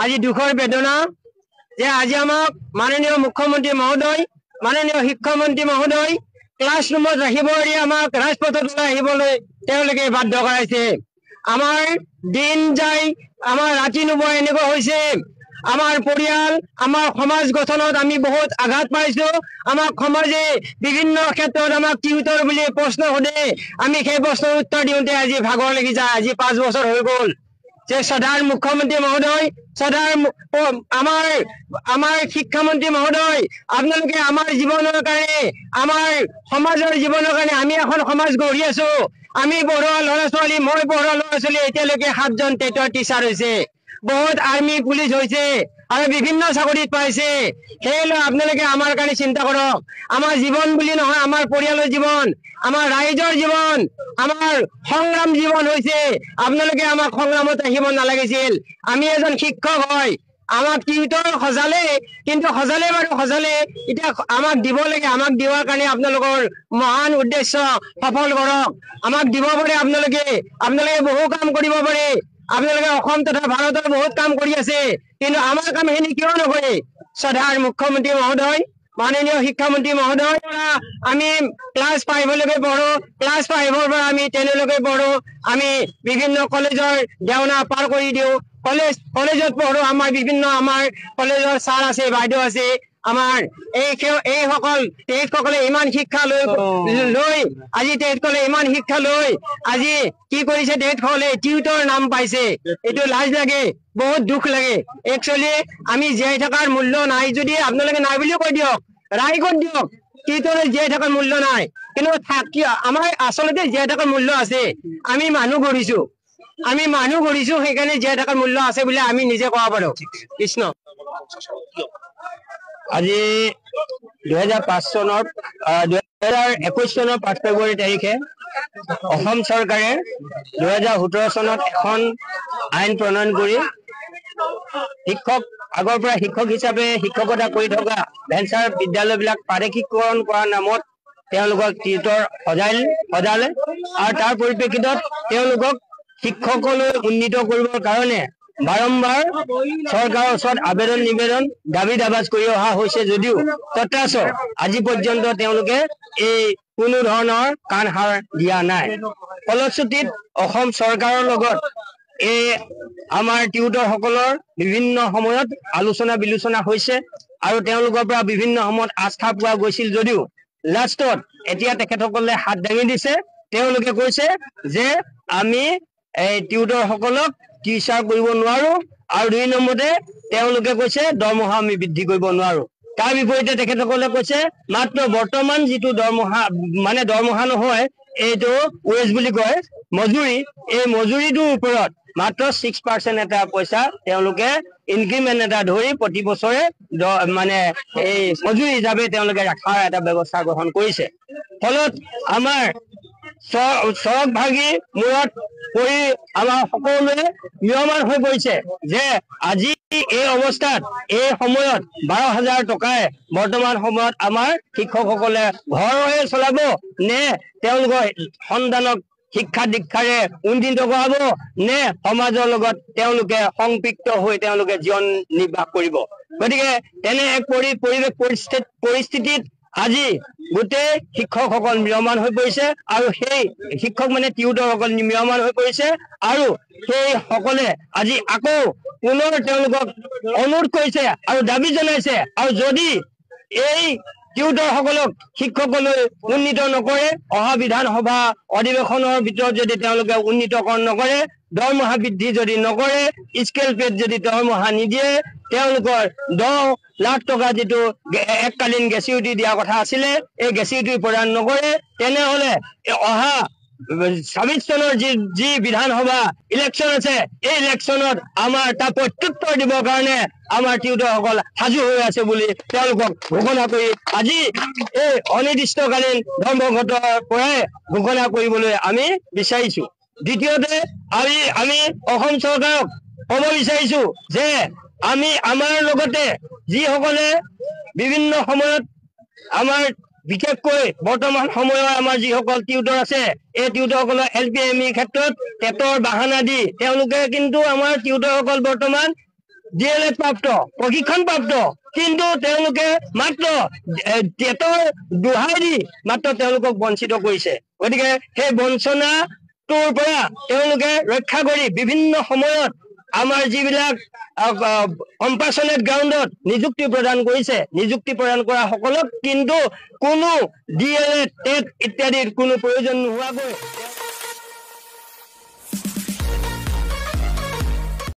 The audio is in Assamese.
আজি দুখৰ বেদনা যে আজি আমাক মাননীয় মুখ্যমন্ত্ৰী মহোদয়, মাননীয় শিক্ষামন্ত্ৰী মহোদয় ক্লাছৰুমত ৰাখিব এৰি আমাক ৰাজপথত আহিবলৈ তেওঁলোকে বাধ্য কৰাইছে। আমাৰ দিন যায়, আমাৰ ৰাতি নোপোৱা এনেকুৱা হৈছে। আমাৰ পৰিয়াল, আমাৰ সমাজ গঠনত আমি বহুত আঘাত পাইছো। আমাক সমাজে বিভিন্ন ক্ষেত্ৰত আমাক টিউটৰ বুলি প্ৰশ্ন সোধে। আমি সেই প্ৰশ্নৰ উত্তৰ দিওঁতে আজি ভাগৰ লাগি যায়। আজি 5 বছৰ হৈ গ'ল যে শ্ৰদ্ধাৰ মুখ্যমন্ত্ৰী মহোদয়, শ্ৰদ্ধাৰ আমাৰ শিক্ষামন্ত্ৰী মহোদয়, আপোনালোকে আমাৰ জীৱনৰ কাৰণে, আমাৰ সমাজৰ জীৱনৰ কাৰণে আমি এখন সমাজ গঢ়ি আছো। আমি পঢ়োৱা ল'ৰা ছোৱালী, মই পঢ়োৱা ল'ৰা ছোৱালী এতিয়ালৈকে 7জন টেটৰ টিচাৰ হৈছে, বহুত আৰ্মি পুলিচ হৈছে আৰু বিভিন্ন চাকৰিত পাইছে। সেয়েলৈ আপোনালোকে আমাৰ কাৰণে চিন্তা কৰক। আমাৰ জীৱন বুলি নহয়, আমাৰ পৰিয়ালৰ জীৱন, আমাৰ ৰাইজৰ জীৱন, আমাৰ সংগ্ৰাম জীৱন হৈছে। আপোনালোকে আমাক সংগ্ৰামত ৰাখিব নালাগিছিল। আমি এজন শিক্ষক হয়, আমাক টিউটৰ সজালে, কিন্তু সজালে বাৰু সজালে, এতিয়া আমাক দিব লাগে। আমাক দিয়াৰ কাৰণে আপোনালোকৰ মহান উদ্দেশ্য সফল কৰক। আমাক দিব পাৰে আপোনালোকে বহু কাম কৰিব পাৰে। আপোনালোকে অসম তথা ভাৰতৰ বহুত কাম কৰি আছে, কিন্তু আমাৰ কামখিনি কিয় নকৰে? শ্ৰদ্ধাৰ মুখ্যমন্ত্ৰী মহোদয়, মাননীয় শিক্ষামন্ত্ৰী মহোদয়, আমি ক্লাছ 5লৈকে পঢ়ো, ক্লাছ 5ৰ পৰা আমি 10লৈকে পঢ়ো। আমি বিভিন্ন কলেজৰ দেওনা পাৰ কৰি দিওঁ, কলেজত পঢ়ো। আমাৰ বিভিন্ন আমাৰ কলেজৰ ছাৰ আছে, বাইদেউ আছে। আমাৰ তেখেতসকলে ইমান শিক্ষা লৈ আজি তেখেতসকলে ইমান শিক্ষা লৈ আজি কি কৰিছে? তেখেতসকলে টিউটৰ নাম পাইছে। এইটো লাজ লাগে, বহুত দুখ লাগে। একচুৱেলি আমি জীয়াই থকাৰ মূল্য নাই যদি আপোনালোকে নাই বুলিও কৈ দিয়ক, ৰাইজত দিয়ক, টিউটৰে জীয়াই থকাৰ মূল্য নাই। কিন্তু আমাৰ আচলতে জীয়াই থকাৰ মূল্য আছে। আমি মানুহ গঢ়িছো, সেইকাৰণে জীয়াই থকাৰ মূল্য আছে বুলি আমি নিজে ক'ব পাৰো। কৃষ্ণ। আজি 2005 চনৰ 2021 চনৰ 5 ফেব্ৰুৱাৰী তাৰিখে অসম চৰকাৰে 2017 চনত এখন আইন প্ৰণয়ন কৰি আগৰ পৰা শিক্ষক হিচাপে শিক্ষকতা কৰি থকা ভেঞ্চাৰ বিদ্যালয়বিলাক পাৰিশীকৰণ কৰাৰ নামত তেওঁলোকক টিউটৰ সজালে আৰু তাৰ পৰিপ্ৰেক্ষিতত তেওঁলোকক শিক্ষকলৈ উন্নীত কৰিবৰ কাৰণে বাৰম্বাৰ চৰকাৰৰ ওচৰত আবেদন নিবেদন দাবী দাবাজ কৰি অহা হৈছে যদিও তথাচ আজি পৰ্যন্ত তেওঁলোকে এই কোনো ধৰণৰ কাণসাৰ দিয়া নাই। ফলশ্ৰুতিত অসম চৰকাৰৰ লগত এই আমাৰ টিউটৰ সকলৰ বিভিন্ন সময়ত আলোচনা বিলোচনা হৈছে আৰু তেওঁলোকৰ পৰা বিভিন্ন সময়ত আস্থা পোৱা গৈছিল যদিও লাষ্টত এতিয়া তেখেতসকলে হাত দাঙি দিছে। তেওঁলোকে কৈছে যে আমি এই টিউটৰ সকলক টিচাৰ কৰিব নোৱাৰো আৰু 2 নম্বৰতে তেওঁলোকে কৈছে দৰমহা আমি বৃদ্ধি কৰিব নোৱাৰো। তাৰ বিপৰীতে তেখেতসকলে কৈছে মাত্ৰ বৰ্তমান যিটো দৰমহা, মানে দৰমহা নহয়, এইটো ৱেজ বুলি কয়, মজুৰি, এই মজুৰিটোৰ ওপৰত মাত্ৰ 6% এটা পইচা তেওঁলোকে ইনক্ৰিমেণ্ট এটা ধৰি প্ৰতি বছৰে মানে এই মজুৰি হিচাপে তেওঁলোকে ৰখাৰ এটা ব্যৱস্থা গ্ৰহণ কৰিছে। ফলত আমাৰ চৰক ভাগি মূৰত পৰি আমাৰ সকলোৱে ম্ৰিয়মান হৈ পৰিছে যে আজি এই অৱস্থাত, এই সময়ত 12,000 টকাই বৰ্তমান সময়ত আমাৰ শিক্ষকসকলে ঘৰহে চলাব নে তেওঁলোকৰ সন্তানক শিক্ষা দীক্ষাৰে উন্নীত কৰাব নে সমাজৰ লগত তেওঁলোকে সংপৃক্ত হৈ তেওঁলোকে জীৱন নিৰ্বাহ কৰিব। গতিকে তেনে এক পৰিস্থিতিত আজি গোটেই শিক্ষকসকল ম্ৰিয়মান হৈ পৰিছে আৰু সেই শিক্ষক মানে টিউটৰসকল ম্ৰিয়মান হৈ পৰিছে আৰু সেই সকলে আজি আকৌ পুনৰ তেওঁলোকক অনুৰোধ কৰিছে আৰু দাবী জনাইছে আৰু যদি এই টিউটৰ সকলক শিক্ষকলৈ উন্নীত নকৰে, অহা বিধানসভা অধিৱেশনৰ ভিতৰত যদি তেওঁলোকে উন্নীতকৰণ নকৰে, দৰমহা বৃদ্ধি যদি নকৰে, স্কেল পেড যদি দৰমহা নিদিয়ে, তেওঁলোকৰ 10 লাখ টকা যিটো এককালীন গ্ৰেচুইটি দিয়া কথা আছিলে, এই গ্ৰেচুইটি প্ৰদান নকৰে, তেনেহলে অহা 26 চনৰ যি বিধানসভা ইলেকশ্যন আছে, এই ইলেকশ্যনত আমাৰ তাৰ প্ৰত্যুত্তৰ দিবৰ কাৰণে আমাৰ টিউটৰসকল সাজু হৈ আছে বুলি তেওঁলোকক ঘোষণা কৰি আজি এই অনিৰ্দিষ্টকালীন ধৰ্মঘটৰ পৰাই ঘোষণা কৰিবলৈ আমি বিচাৰিছো। দ্বিতীয়তে আমি অসম চৰকাৰক ক'ব বিচাৰিছো যে আমাৰ লগতে যিসকলে বিভিন্ন সময়ত আমাৰ বিশেষকৈ বৰ্তমান সময়ৰ আমাৰ যিসকল টিউটৰ আছে, এই টিউটৰসকলৰ LPME ক্ষেত্ৰত টেটৰ বাহানা দি তেওঁলোকে কিন্তু আমাৰ টিউটৰসকল বৰ্তমান DLED প্ৰাপ্ত প্ৰশিক্ষণ প্ৰাপ্ত কিন্তু তেওঁলোকে মাত্ৰ টেটৰ দোহাই দি মাত্ৰ তেওঁলোকক বঞ্চিত কৰিছে গতিকে সেই বঞ্চনাটোৰ পৰা তেওঁলোকে ৰক্ষা কৰি বিভিন্ন সময়ত আমাৰ যিবিলাক কম্পাছনেট গ্ৰাউণ্ডত নিযুক্তি প্ৰদান কৰিছে নিযুক্তি প্ৰদান কৰা সকলক কিন্তু কোনো DLED টেট ইত্যাদিৰ কোনো প্ৰয়োজন নোহোৱাকৈ